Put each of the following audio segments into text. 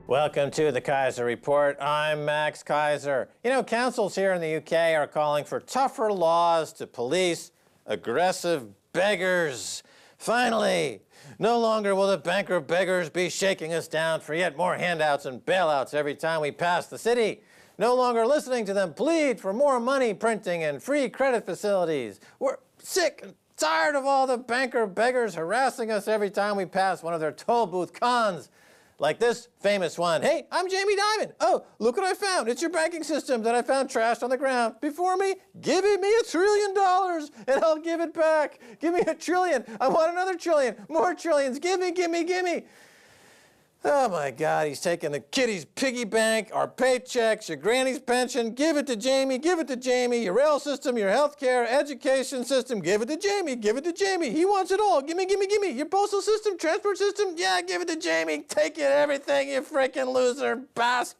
Welcome to the Keiser Report. I'm Max Keiser. You know, councils here in the UK are calling for tougher laws to police aggressive beggars. Finally, no longer will the bankrupt beggars be shaking us down for yet more handouts and bailouts every time we pass the city. No longer listening to them plead for more money printing and free credit facilities. We're sick and tired of all the bankrupt beggars harassing us every time we pass one of their toll booth cons. Like this famous one. Hey, I'm Jamie Dimon. Oh, look what I found. It's your banking system that I found trashed on the ground. Before me, give me $1 trillion and I'll give it back. Give me $1 trillion. I want another trillion. More trillions. Give me, give me, give me. Oh my God, he's taking the kiddie's piggy bank, our paychecks, your granny's pension. Give it to Jamie, give it to Jamie. Your rail system, your healthcare, education system. Give it to Jamie, give it to Jamie. He wants it all. Gimme, gimme, gimme. Your postal system, transport system. Yeah, give it to Jamie. Take it, everything, you freaking loser bastard.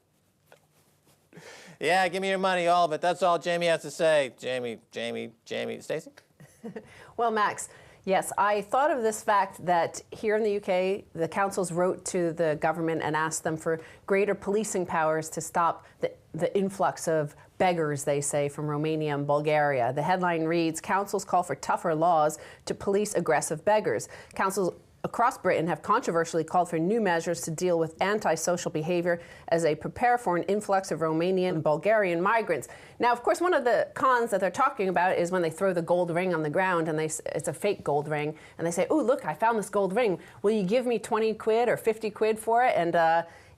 Yeah, give me your money, all of it. That's all Jamie has to say. Jamie. Stacy? Well, Max, yes, I thought of this fact that here in the UK, the councils wrote to the government and asked them for greater policing powers to stop the influx of beggars, they say, from Romania and Bulgaria. The headline reads, councils call for tougher laws to police aggressive beggars. Councils across Britain have controversially called for new measures to deal with antisocial behavior as they prepare for an influx of Romanian and Bulgarian migrants. Now, of course, one of the cons that they're talking about is when they throw the gold ring on the ground and it's a fake gold ring, and they say, oh, look, I found this gold ring. Will you give me 20 quid or 50 quid for it? And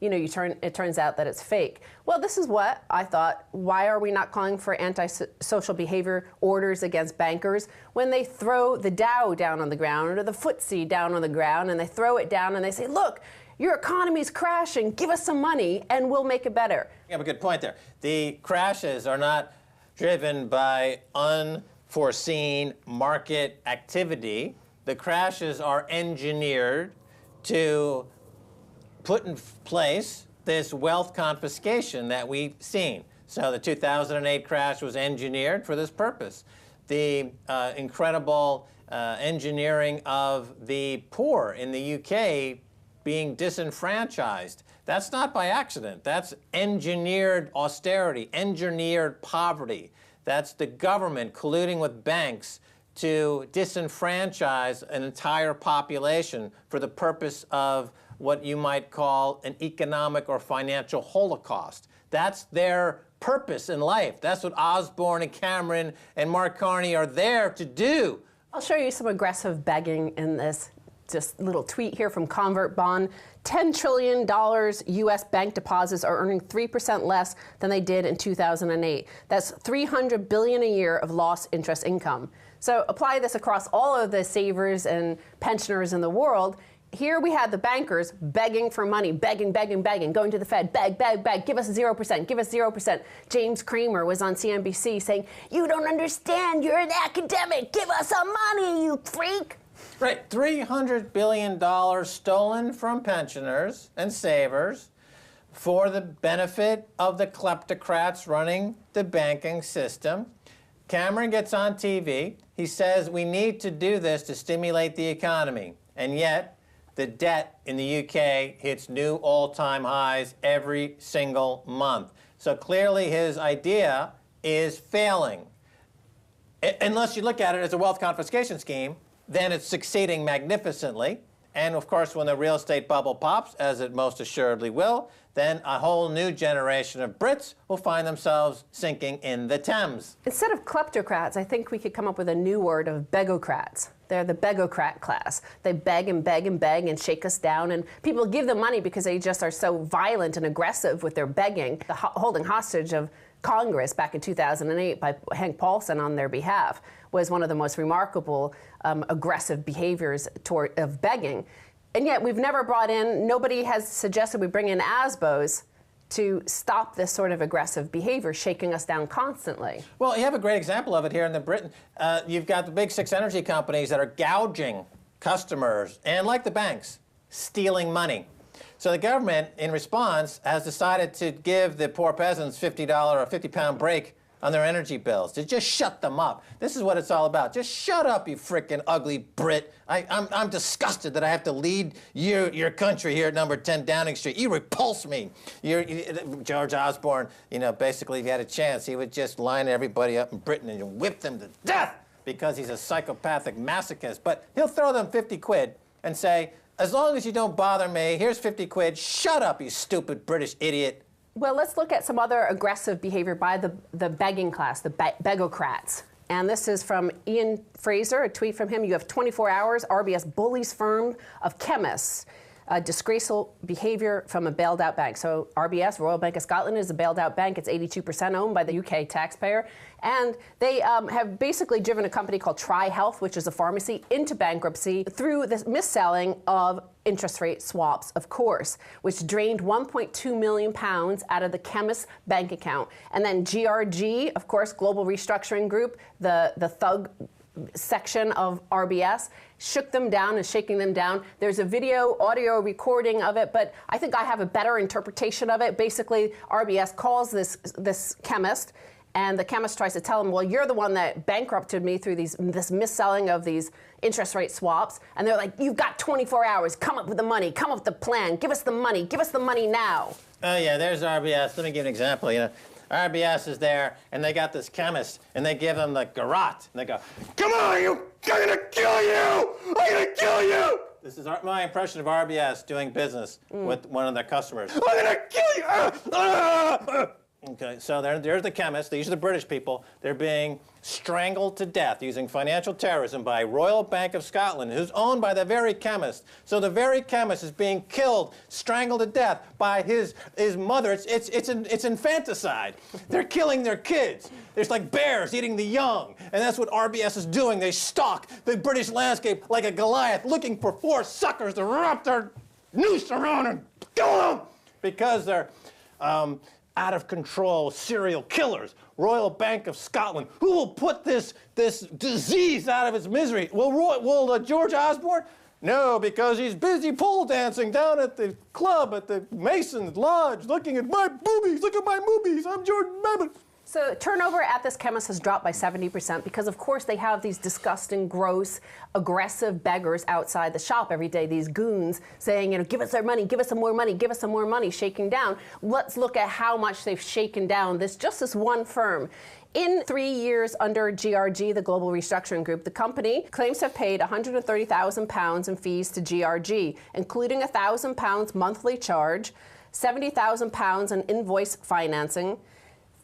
it turns out that it's fake. Well, this is what I thought. Why are we not calling for antisocial behavior orders against bankers when they throw the Dow down on the ground or the FTSE down on the ground, and they throw it down and they say, look, your economy's crashing, give us some money and we'll make it better. You have a good point there. The crashes are not driven by unforeseen market activity. The crashes are engineered to put in place this wealth confiscation that we've seen. So the 2008 crash was engineered for this purpose. The incredible engineering of the poor in the UK being disenfranchised, that's not by accident. That's engineered austerity, engineered poverty. That's the government colluding with banks to disenfranchise an entire population for the purpose of what you might call an economic or financial holocaust. That's their purpose in life. That's what Osborne and Cameron and Mark Carney are there to do. I'll show you some aggressive begging in this just little tweet here from Convert Bond. $10 trillion U.S. bank deposits are earning 3% less than they did in 2008. That's $300 billion a year of lost interest income. So apply this across all of the savers and pensioners in the world. Here we had the bankers begging for money, begging, going to the Fed, beg, give us 0%, give us 0%. James Cramer was on CNBC saying, you don't understand, you're an academic, give us some money, you freak. Right, $300 billion stolen from pensioners and savers for the benefit of the kleptocrats running the banking system. Cameron gets on TV, he says we need to do this to stimulate the economy, and yet the debt in the UK hits new all-time highs every single month. So clearly his idea is failing. Unless you look at it as a wealth confiscation scheme, then it's succeeding magnificently. And of course, when the real estate bubble pops, as it most assuredly will, then a whole new generation of Brits will find themselves sinking in the Thames. Instead of kleptocrats, I think we could come up with a new word of bego-crats. They're the bego-crat class. They beg and shake us down, and people give them money because they just are so violent and aggressive with their begging. The holding hostage of Congress back in 2008 by Hank Paulson on their behalf was one of the most remarkable aggressive behaviors of begging. And yet we've never brought in, nobody has suggested we bring in ASBOs to stop this sort of aggressive behavior, shaking us down constantly. Well, you have a great example of it here in Britain. You've got the big 6 energy companies that are gouging customers, and like the banks, stealing money. So the government, in response, has decided to give the poor peasants $50 or £50 break on their energy bills, to just shut them up. This is what it's all about. Just shut up, you frickin' ugly Brit. I'm disgusted that I have to lead your country here at number 10 Downing Street. You repulse me. George Osborne, basically if he had a chance, he would just line everybody up in Britain and whip them to death because he's a psychopathic masochist. But he'll throw them 50 quid and say, as long as you don't bother me, here's 50 quid. Shut up, you stupid British idiot. Well, let's look at some other aggressive behavior by the begging class, the bego-crats. And this is from Ian Fraser, a tweet from him. You have 24 hours. RBS bullies firm of chemists. Disgraceful behavior from a bailed out bank. So RBS, Royal Bank of Scotland, is a bailed out bank. It's 82% owned by the UK taxpayer. And they have basically driven a company called Tri-Health, which is a pharmacy, into bankruptcy through this mis-selling of interest rate swaps, of course, which drained £1.2 million out of the chemist's bank account. And then GRG, of course, Global Restructuring Group, the thug section of RBS, shook them down and shaking them down. There's a audio recording of it, but I think I have a better interpretation of it. Basically, RBS calls this chemist, and the chemist tries to tell him, well, you're the one that bankrupted me through this mis-selling of these interest rate swaps. And they're like, you've got 24 hours. Come up with the money. Come up with the plan. Give us the money. Give us the money now. Oh, yeah, there's RBS. Let me give you an example. RBS is there, and they got this chemist, and they give him the garrote. And they go, come on, I'm gonna kill you! I'm gonna kill you! This is my impression of RBS doing business with one of their customers. I'm gonna kill you! Okay, so there's the chemists. These are the British people. They're being strangled to death using financial terrorism by Royal Bank of Scotland, who's owned by the very chemist. So the very chemist is being killed, strangled to death by his mother. It's infanticide. They're killing their kids. There's like bears eating the young, and that's what RBS is doing. They stalk the British landscape like a Goliath, looking for 4 suckers to wrap their noose around and kill them because they're out of control serial killers. Royal Bank of Scotland. Who will put this disease out of its misery? Will George Osborne? No, because he's busy pole dancing down at the club at the Mason's Lodge, looking at my boobies. Look at my boobies. I'm Jordan Babbitt. So turnover at this chemist has dropped by 70% because, of course, they have these disgusting, gross, aggressive beggars outside the shop every day, these goons saying, give us our money, give us some more money, give us some more money, shaking down. Let's look at how much they've shaken down just this one firm. In 3 years under GRG, the Global Restructuring Group, the company claims to have paid £130,000 in fees to GRG, including £1,000 monthly charge, £70,000 in invoice financing,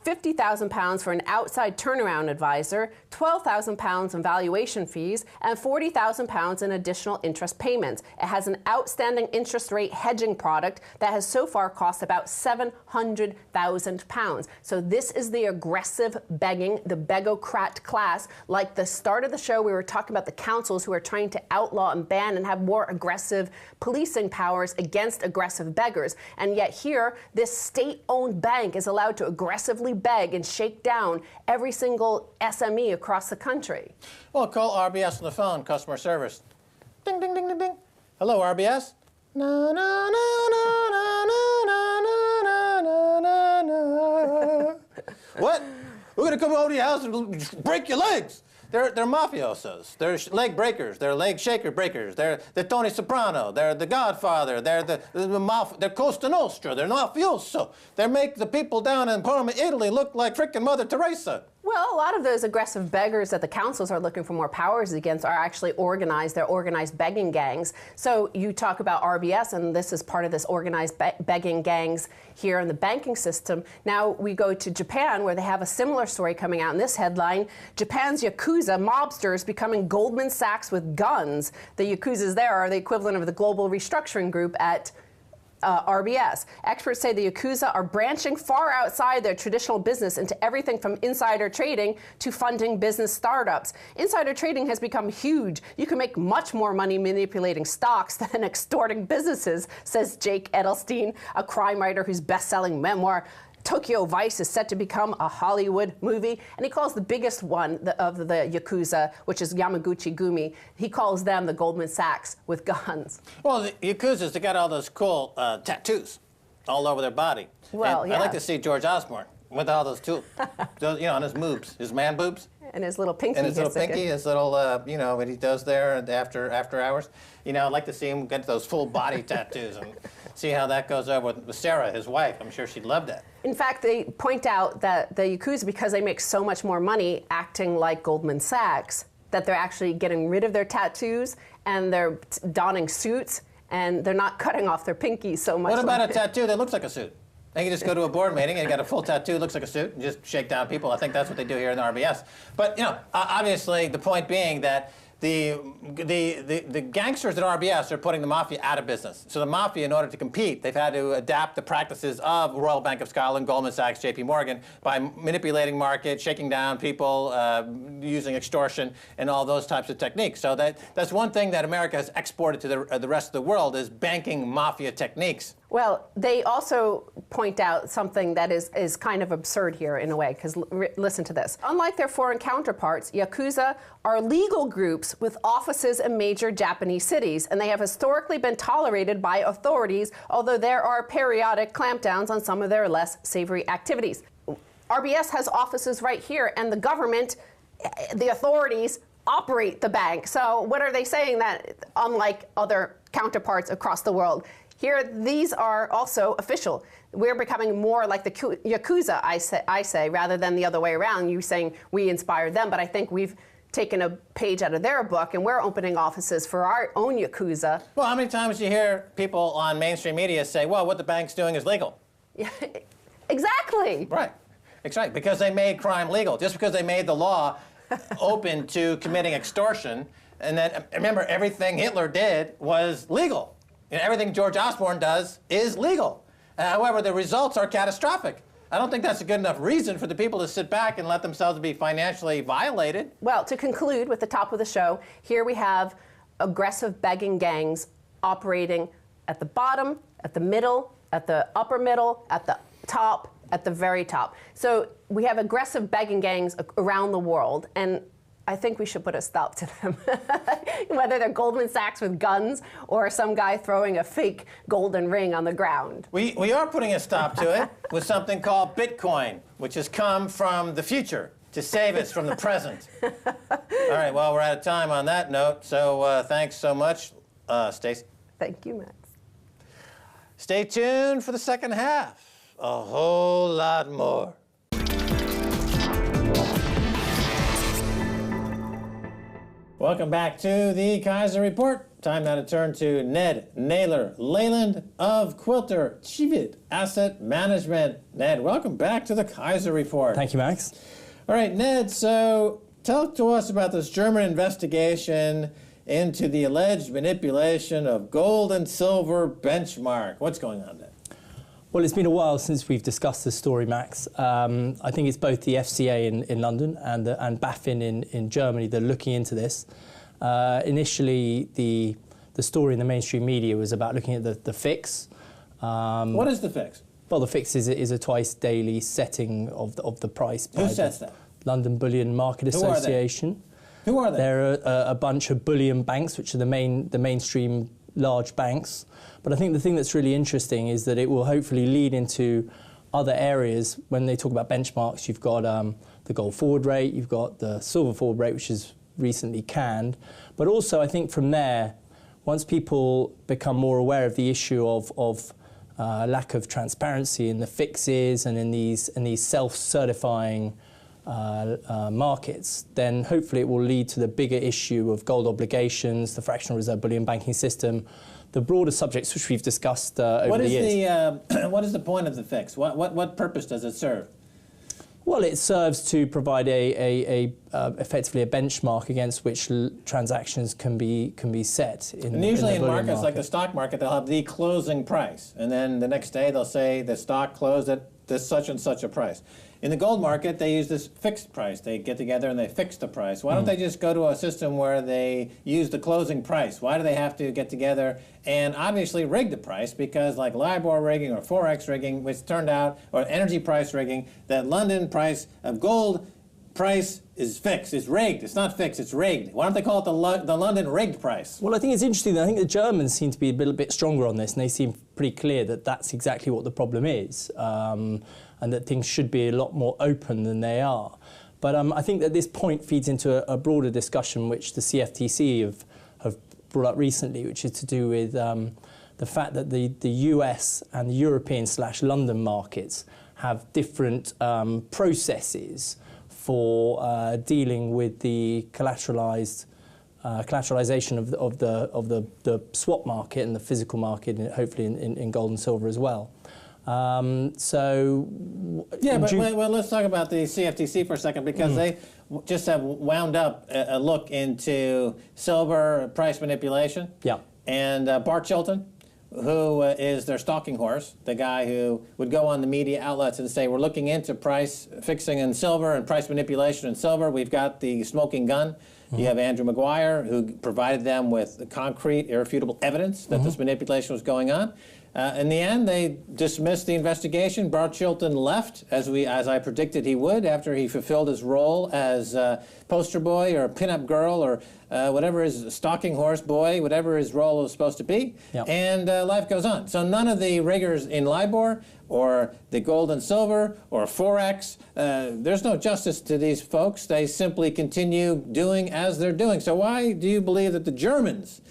£50,000 for an outside turnaround advisor, £12,000 in valuation fees, and £40,000 in additional interest payments. It has an outstanding interest rate hedging product that has so far cost about £700,000. So this is the aggressive begging, the bego-crat class. Like the start of the show, we were talking about the councils who are trying to outlaw and ban and have more aggressive policing powers against aggressive beggars. And yet here, this state-owned bank is allowed to aggressively beg and shake down every single SME across the country. Well, call RBS on the phone, customer service. Ding, ding, ding, ding, ding. Hello, RBS? Na, na, na, na, na, na, na, na, na. What? We're going to come over to your house and break your legs. They're mafiosos. They're leg breakers. They're leg shaker breakers. They're Tony Soprano. They're the Godfather. They're they're Costa Nostra. They're mafioso. They make the people down in Parma, Italy, look like frickin' Mother Teresa. Well, a lot of those aggressive beggars that the councils are looking for more powers against are actually organized. They're organized begging gangs. So you talk about RBS, and this is part of this organized begging gangs here in the banking system. Now we go to Japan, where they have a similar story coming out in this headline. Japan's Yakuza mobsters becoming Goldman Sachs with guns. The Yakuzas there are the equivalent of the Global Restructuring Group at RBS. Experts say the Yakuza are branching far outside their traditional business into everything from insider trading to funding business startups. Insider trading has become huge. You can make much more money manipulating stocks than extorting businesses, says Jake Edelstein, a crime writer whose best-selling memoir, Tokyo Vice, is set to become a Hollywood movie, and he calls the biggest one of the Yakuza, which is Yamaguchi Gumi, he calls them the Goldman Sachs with guns. Well, the Yakuzas, they got all those cool tattoos all over their body. Well, and yeah. I'd like to see George Osborne with all those tools, those, on his moobs, his man boobs. And his little pinky. And his little pinky, his little, what he does there after hours. I'd like to see him get those full body tattoos and see how that goes over with Sarah, his wife. I'm sure she'd love that. In fact, they point out that the Yakuza, because they make so much more money acting like Goldman Sachs, that they're actually getting rid of their tattoos and they're donning suits and they're not cutting off their pinkies so much. What about a tattoo that looks like a suit? They can just go to a board meeting and you got a full tattoo, looks like a suit, and just shake down people. I think that's what they do here in the RBS. But obviously the point being that the gangsters at RBS are putting the mafia out of business. So the mafia, in order to compete, they've had to adapt the practices of Royal Bank of Scotland, Goldman Sachs, JP Morgan by manipulating markets, shaking down people, using extortion, and all those types of techniques. So that's one thing that America has exported to the rest of the world is banking mafia techniques. Well, they also point out something that is kind of absurd here in a way, because listen to this. Unlike their foreign counterparts, Yakuza are legal groups with offices in major Japanese cities, and they have historically been tolerated by authorities, although there are periodic clampdowns on some of their less savory activities. RBS has offices right here, and the government, the authorities, operate the bank. So what are they saying that, unlike other counterparts across the world? Here, these are also official. We're becoming more like the Yakuza, I say, rather than the other way around. You saying we inspired them, but I think we've taken a page out of their book, and we're opening offices for our own Yakuza. Well, how many times do you hear people on mainstream media say, well, what the bank's doing is legal? Yeah, exactly. Right. That's right, because they made crime legal. Just because they made the law open to committing extortion, and then, remember, everything Hitler did was legal. Everything George Osborne does is legal. However, the results are catastrophic. I don't think that's a good enough reason for the people to sit back and let themselves be financially violated. Well, to conclude with the top of the show, here we have aggressive begging gangs operating at the bottom, at the middle, at the upper middle, at the top, at the very top. So we have aggressive begging gangs around the world, and I think we should put a stop to them. Whether they're Goldman Sachs with guns or some guy throwing a fake golden ring on the ground. We are putting a stop to it with something called Bitcoin, which has come from the future to save us from the present. All right, well, we're out of time on that note, so thanks so much, Stacy. Thank you, Max. Stay tuned for the second half. A whole lot more. Welcome back to the Keiser Report. Time now to turn to Ned Naylor, Leyland of Quilter, Cheviot Asset Management. Ned, welcome back to the Keiser Report. Thank you, Max. All right, Ned, so talk to us about this German investigation into the alleged manipulation of gold and silver benchmark. What's going on there? Well, it's been a while since we've discussed this story, Max. I think it's both the FCA in London and BaFin in Germany that are looking into this. Initially, the story in the mainstream media was about looking at the fix. What is the fix? Well, the fix is a twice daily setting of the price. Who sets that? London Bullion Market Association. Who are they? They're a bunch of bullion banks, which are the mainstream large banks. But I think the thing that's really interesting is that it will hopefully lead into other areas. When they talk about benchmarks, you've got the gold forward rate, you've got the silver forward rate, which is recently canned. But also, I think from there, once people become more aware of the issue of lack of transparency in the fixes and in these self-certifying markets, then hopefully it will lead to the bigger issue of gold obligations, the fractional reserve bullion banking system, the broader subjects which we've discussed over the years. What is the point of the fix? What purpose does it serve? Well, it serves to provide effectively a benchmark against which transactions can be set. And usually in markets market. like the stock market, they'll have the closing price, and then the next day they'll say the stock closed at this such and such a price. In the gold market, they use this fixed price. They get together and they fix the price. Why don't they just go to a system where they use the closing price? Why do they have to get together and obviously rig the price? Because like LIBOR rigging or Forex rigging, which turned out, or energy price rigging, that London price of gold price is fixed. It's rigged. It's not fixed. It's rigged. Why don't they call it the London rigged price? Well, I think it's interesting. I think the Germans seem to be a bit stronger on this, and they seem pretty clear that that's exactly what the problem is, and that things should be a lot more open than they are. But I think that this point feeds into a broader discussion which the CFTC have brought up recently, which is to do with the fact that the US and the European/London markets have different processes for dealing with the collateralization of the swap market and the physical market, and hopefully in gold and silver as well. Well, let's talk about the CFTC for a second, because they just have wound up a look into silver price manipulation. Yeah. And Bart Chilton, who is their stalking horse, the guy who would go on the media outlets and say, we're looking into price fixing in silver and price manipulation in silver. We've got the smoking gun. You have Andrew Maguire, who provided them with concrete, irrefutable evidence that this manipulation was going on. In the end, they dismissed the investigation. Bart Chilton left, as I predicted he would, after he fulfilled his role as poster boy or pinup girl or whatever his stalking horse boy, whatever his role was supposed to be. Yep. And life goes on. So none of the riggers in LIBOR or the gold and silver or Forex, there's no justice to these folks. They simply continue doing as they're doing. So why do you believe that the Germans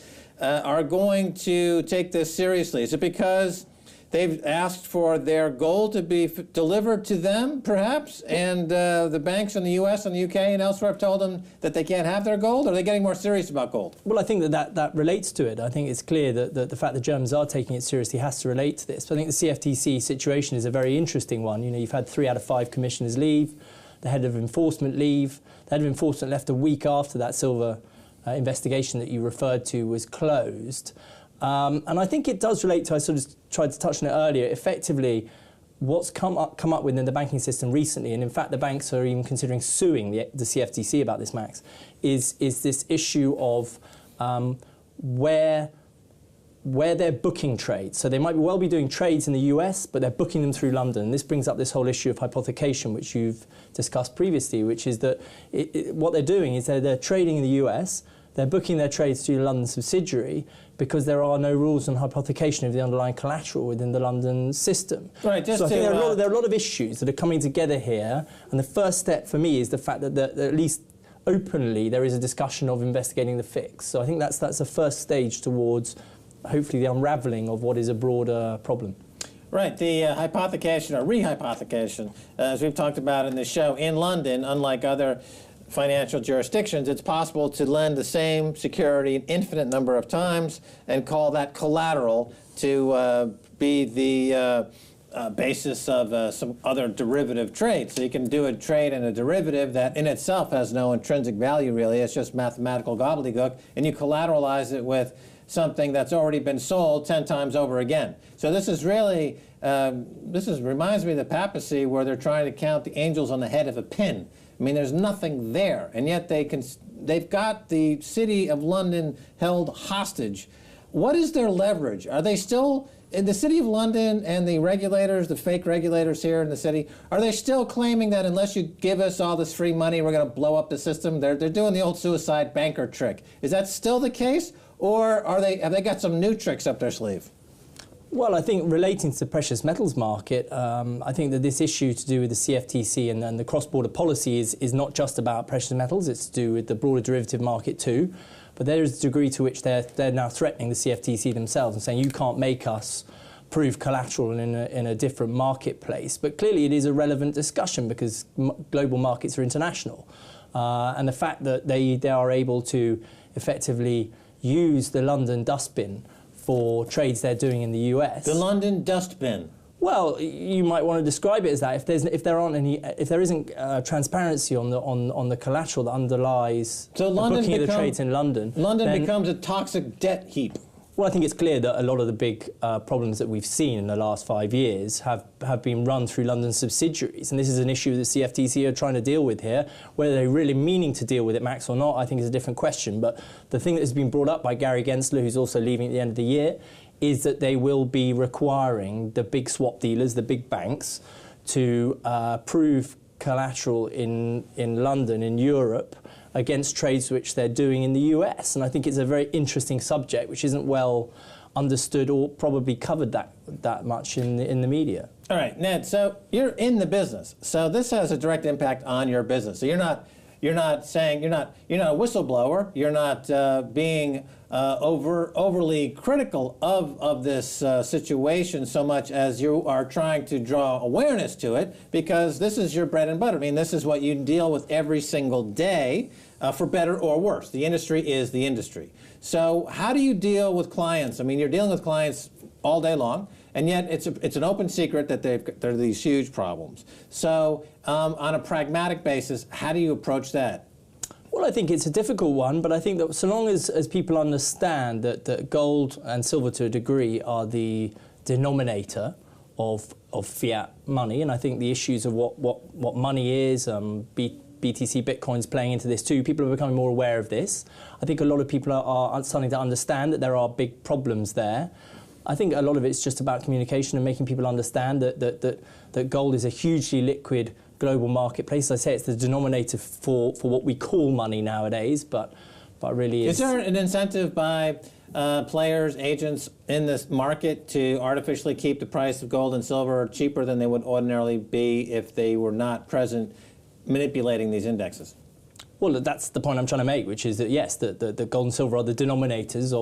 are going to take this seriously? Is it because they've asked for their gold to be delivered to them, perhaps, and the banks in the U.S. and the U.K. and elsewhere have told them that they can't have their gold? Or are they getting more serious about gold? Well, I think that relates to it. I think it's clear that the fact that Germans are taking it seriously has to relate to this. But I think the CFTC situation is a very interesting one. You know, you've had 3 out of 5 commissioners leave, the head of enforcement leave. The head of enforcement left a week after that silver investigation that you referred to was closed. And I think it does relate to, I sort of tried to touch on it earlier, effectively what's come up within the banking system recently, and in fact the banks are even considering suing the CFTC about this, Max, is this issue of where they're booking trades. So they might well be doing trades in the US, but they're booking them through London. This brings up this whole issue of hypothecation, which you've discussed previously, which is that what they're doing is they're trading in the US, they're booking their trades through the London subsidiary because there are no rules on hypothecation of the underlying collateral within the London system. Right, so I think there are a lot of issues that are coming together here, and the first step for me is the fact that at least openly there is a discussion of investigating the fix. So I think that's the first stage towards hopefully the unravelling of what is a broader problem. Right, the hypothecation or rehypothecation, as we've talked about in this show, in London, unlike other financial jurisdictions, it's possible to lend the same security an infinite number of times and call that collateral to be the basis of some other derivative trade. So you can do a trade in a derivative that in itself has no intrinsic value really, it's just mathematical gobbledygook, and you collateralize it with something that's already been sold 10 times over again. So this is really, reminds me of the papacy where they're trying to count the angels on the head of a pin. I mean, there's nothing there, and yet they've got the City of London held hostage. What is their leverage? Are they still, in the City of London and the regulators, the fake regulators here in the city, are they still claiming that unless you give us all this free money, we're going to blow up the system? They're doing the old suicide banker trick. Is that still the case, or have they got some new tricks up their sleeve? Well, I think relating to the precious metals market, I think that this issue to do with the CFTC and the cross-border policy is not just about precious metals, it's to do with the broader derivative market too. But there is a degree to which they're now threatening the CFTC themselves and saying you can't make us prove collateral in a different marketplace. But clearly it is a relevant discussion because global markets are international. And the fact that they are able to effectively use the London Dustbin for trades they're doing in the US. The London Dustbin. Well, you might want to describe it as that. If there isn't transparency on the collateral that underlies the booking of the trades in London, London becomes a toxic debt heap. Well, I think it's clear that a lot of the big problems that we've seen in the last 5 years have been run through London subsidiaries. And this is an issue the CFTC are trying to deal with here. Whether they're really meaning to deal with it, Max, or not, I think is a different question. But the thing that has been brought up by Gary Gensler, who's also leaving at the end of the year, is that they will be requiring the big swap dealers, the big banks, to prove collateral in London, in Europe, against trades which they're doing in the US. And I think it's a very interesting subject which isn't well understood or probably covered that much in the media. All right, Ned, so you're in the business. So this has a direct impact on your business. So you're not saying, you're not a whistleblower, you're not being overly critical of this situation so much as you are trying to draw awareness to it, because this is your bread and butter. I mean, this is what you deal with every single day, for better or worse. The industry is the industry. So how do you deal with clients? I mean, you're dealing with clients all day long, and yet it's an open secret that there are these huge problems. So on a pragmatic basis, how do you approach that? Well, I think it's a difficult one, but I think that so long as people understand that gold and silver to a degree are the denominator of fiat money, and I think the issues of what money is, BTC, Bitcoin's playing into this too. People are becoming more aware of this. I think a lot of people are starting to understand that there are big problems there. I think a lot of it's just about communication and making people understand that gold is a hugely liquid global marketplace. As I say, it's the denominator for what we call money nowadays, but really is there an incentive by players, agents in this market to artificially keep the price of gold and silver cheaper than they would ordinarily be if they were not present manipulating these indexes? Well, that's the point I'm trying to make, which is that yes, the gold and silver are the denominators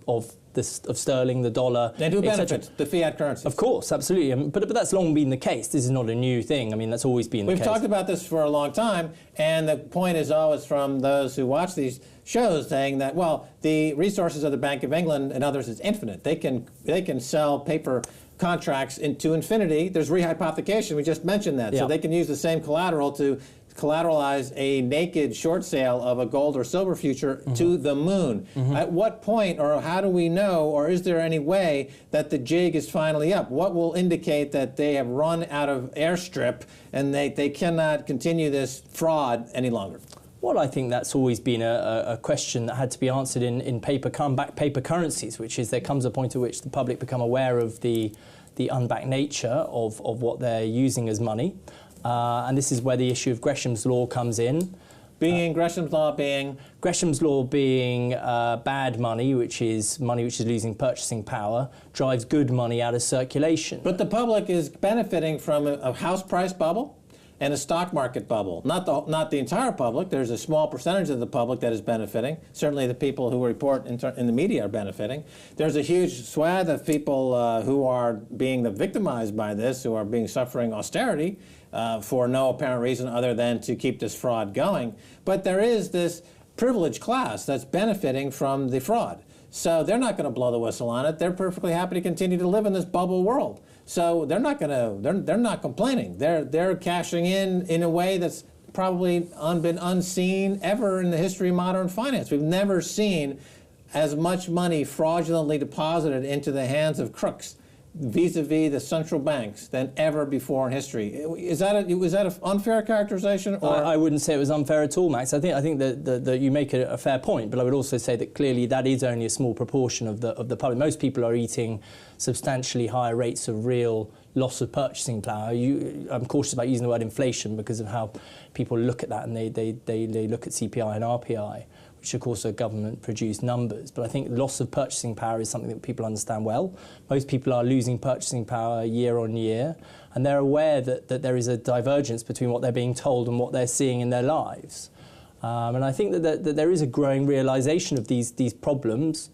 of sterling, the dollar. And who benefits? The fiat currencies. Of course, absolutely. But that's long been the case. This is not a new thing. I mean, that's always been the case. We've talked about this for a long time, and the point is always from those who watch these shows saying that, well, the resources of the Bank of England and others is infinite. They can sell paper contracts into infinity. There's rehypothecation. We just mentioned that. Yeah. So they can use the same collateral to collateralize a naked short sale of a gold or silver future to the moon. At what point, or how do we know, or is there any way that the jig is finally up? What will indicate that they have run out of airstrip and they cannot continue this fraud any longer? Well, I think that's always been a question that had to be answered in paper currencies, which is there comes a point at which the public become aware of the unbacked nature of what they're using as money. And this is where the issue of Gresham's law comes in. Gresham's law being? Gresham's law being bad money, which is losing purchasing power, drives good money out of circulation. But the public is benefiting from a house price bubble and a stock market bubble. Not the entire public. There's a small percentage of the public that is benefiting. Certainly the people who report in the media are benefiting. There's a huge swath of people who are being victimized by this, who are suffering austerity for no apparent reason other than to keep this fraud going. But there is this privileged class that's benefiting from the fraud. So they're not going to blow the whistle on it. They're perfectly happy to continue to live in this bubble world. So they're not complaining. They're cashing in a way that's probably been unseen ever in the history of modern finance. We've never seen as much money fraudulently deposited into the hands of crooks vis-a-vis the central banks than ever before in history. Was that an unfair characterization? Or? I wouldn't say it was unfair at all, Max. I think that you make a fair point, but I would also say that clearly that is only a small proportion of the public. Most people are eating substantially higher rates of real loss of purchasing power. I'm cautious about using the word inflation because of how people look at that, and they look at CPI and RPI, which of course are government-produced numbers. But I think loss of purchasing power is something that people understand well. Most people are losing purchasing power year on year, and they're aware that there is a divergence between what they're being told and what they're seeing in their lives. And I think that there is a growing realization of these problems.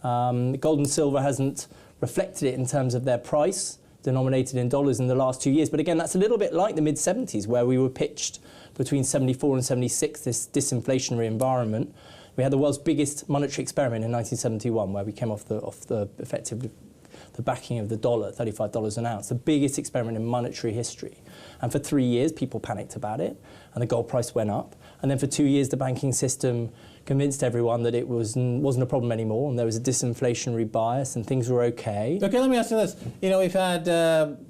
Gold and silver hasn't reflected it in terms of their price, denominated in dollars in the last 2 years. But again, that's a little bit like the mid-70s, where we were pitched between 74 and 76, this disinflationary environment. We had the world's biggest monetary experiment in 1971, where we came off the backing of the dollar, $35 an ounce, the biggest experiment in monetary history. And for 3 years, people panicked about it, and the gold price went up. And then for 2 years, the banking system convinced everyone that it wasn't a problem anymore, and there was a disinflationary bias, and things were okay. Okay, let me ask you this. You know, we've had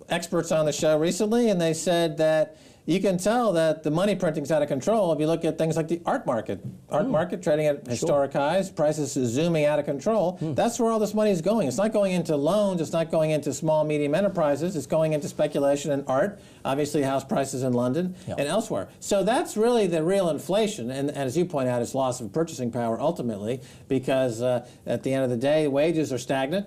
experts on the show recently, and they said that you can tell that the money printing's out of control if you look at things like the art market. Art market trading at historic highs, prices zooming out of control. That's where all this money is going. It's not going into loans, it's not going into small, medium enterprises, it's going into speculation and art, obviously house prices in London and elsewhere. So that's really the real inflation, and as you point out, it's loss of purchasing power ultimately, because at the end of the day, wages are stagnant,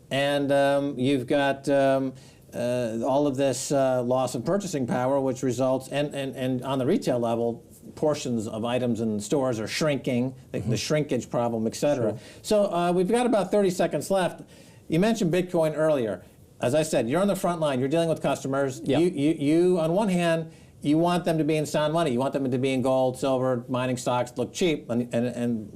and you've got all of this loss of purchasing power, which results, and on the retail level, portions of items in stores are shrinking, the shrinkage problem, et cetera. Sure. So we've got about 30 seconds left. You mentioned Bitcoin earlier. As I said, you're on the front line. You're dealing with customers. Yep. You on one hand, you want them to be in sound money. You want them to be in gold, silver, mining stocks, look cheap. And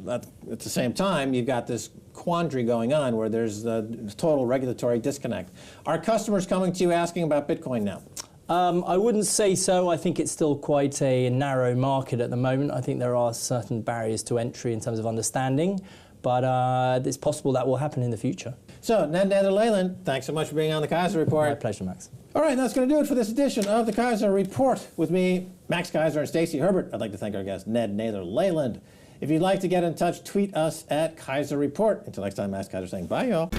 at the same time, you've got this quandary going on where there's a total regulatory disconnect. Are customers coming to you asking about Bitcoin now? I wouldn't say so. I think it's still quite a narrow market at the moment. I think there are certain barriers to entry in terms of understanding, but it's possible that will happen in the future. So, Naylor Leyland, thanks so much for being on the Keiser Report. My pleasure, Max. All right, that's going to do it for this edition of the Keiser Report with me, Max Keiser and Stacy Herbert. I'd like to thank our guest, Naylor Leyland. If you'd like to get in touch, tweet us at Keiser Report. Until next time, Max Keiser saying bye, y'all.